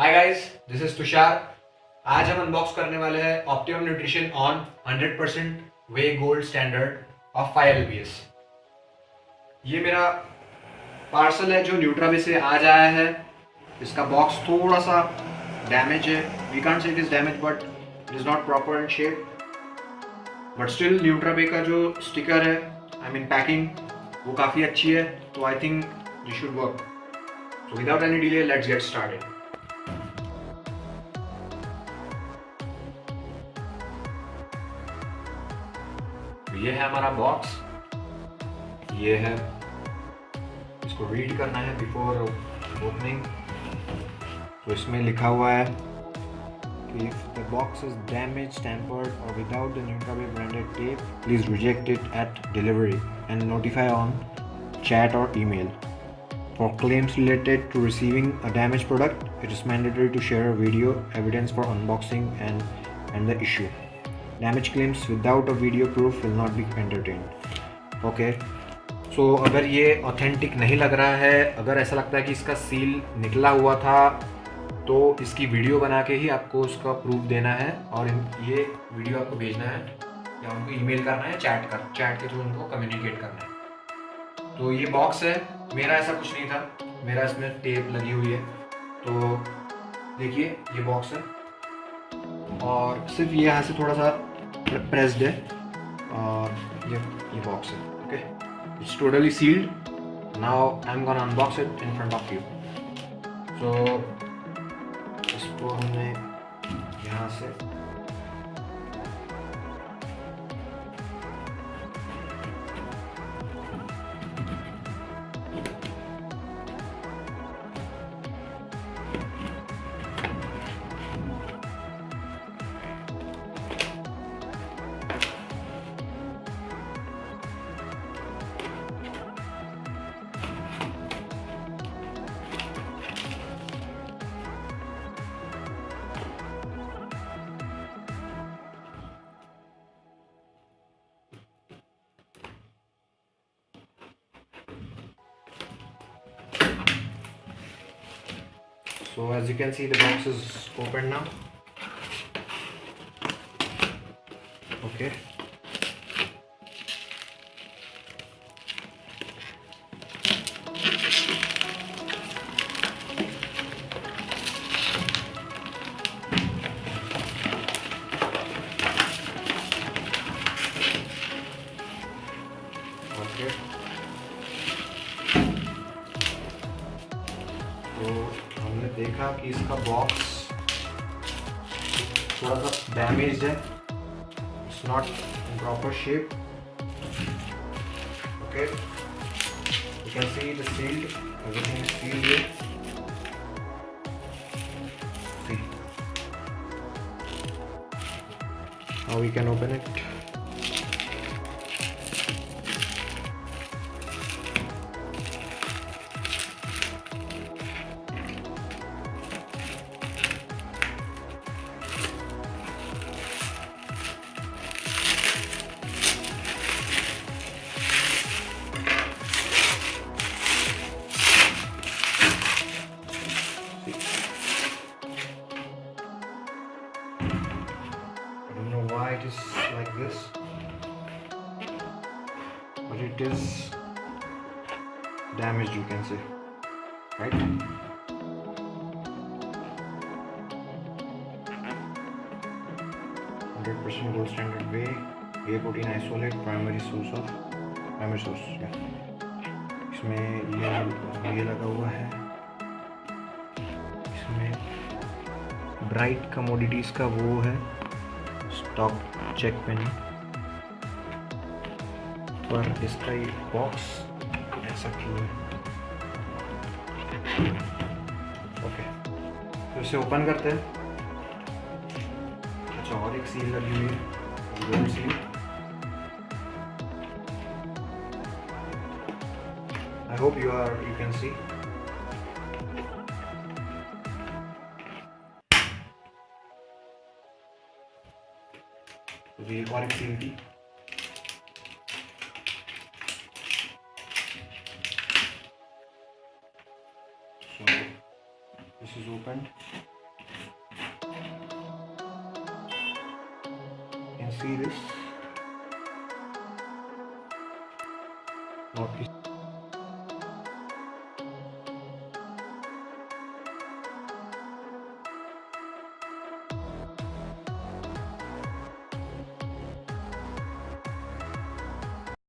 Hi guys, this is Tushar. आज हम unbox करने वाले हैं optimum nutrition on 100% way gold standard of 5 LBS। ये मेरा पार्सल है जो न्यूट्राबे से आज आया है। इसका बॉक्स थोड़ा सा डैमेज है। We can't say it is damage but it is not proper in shape, but still Nutrabay का जो स्टिकर है, आई मीन पैकिंग, वो काफ़ी अच्छी है। तो I think this should work. So without any delay let's get started. ये है हमारा बॉक्स। ये है, इसको रीड करना है बिफोर ओपनिंग। तो इसमें लिखा हुआ है कि if the box is damaged, tampered or without the Nutrabay branded tape, please reject it at delivery and notify on chat or email. For claims related to receiving a damaged product, it is mandatory to share a video evidence for unboxing and the issue. Damage claims without a video proof will not be entertained. Okay. So अगर ये authentic नहीं लग रहा है, अगर ऐसा लगता है कि इसका सील निकला हुआ था, तो इसकी वीडियो बना के ही आपको उसका प्रूफ देना है और ये वीडियो आपको भेजना है या उनको ईमेल करना है, चैट के थ्रू उनको कम्युनिकेट करना है। तो ये बॉक्स है, मेरा ऐसा कुछ नहीं था, मेरा इसमें टेप लगी हुई है। तो देखिए ये बॉक्स है और सिर्फ ये यहाँ से थोड़ा सा प्रेस्ड है और ये बॉक्स है। Okay, it's totally sealed. Now I am gonna unbox it in front of you. So इसको हमने यहाँ से So as you can see, the box is open now. Okay. Okay. तो हमने देखा कि इसका बॉक्स थोड़ा सा डैमेज है, it's not in proper shape. Okay, you can see the sealed, everything is sealed here. See how we can open it. Why it is like this, but it is damaged, you can say, right? 100% gold standard whey protein isolate, primary source, yeah. इसमें ये लगा हुआ है। इसमें bright commodities का वो है stock check pen, पर इसका ये बॉक्स ऐसा क्यों है। ओके, तो इसे ओपन करते हैं। अच्छा, और एक सील लगी हुई है, gold seal. I hope you can सी। तो ये एक और एक सील थी। So this is opened. see this. Now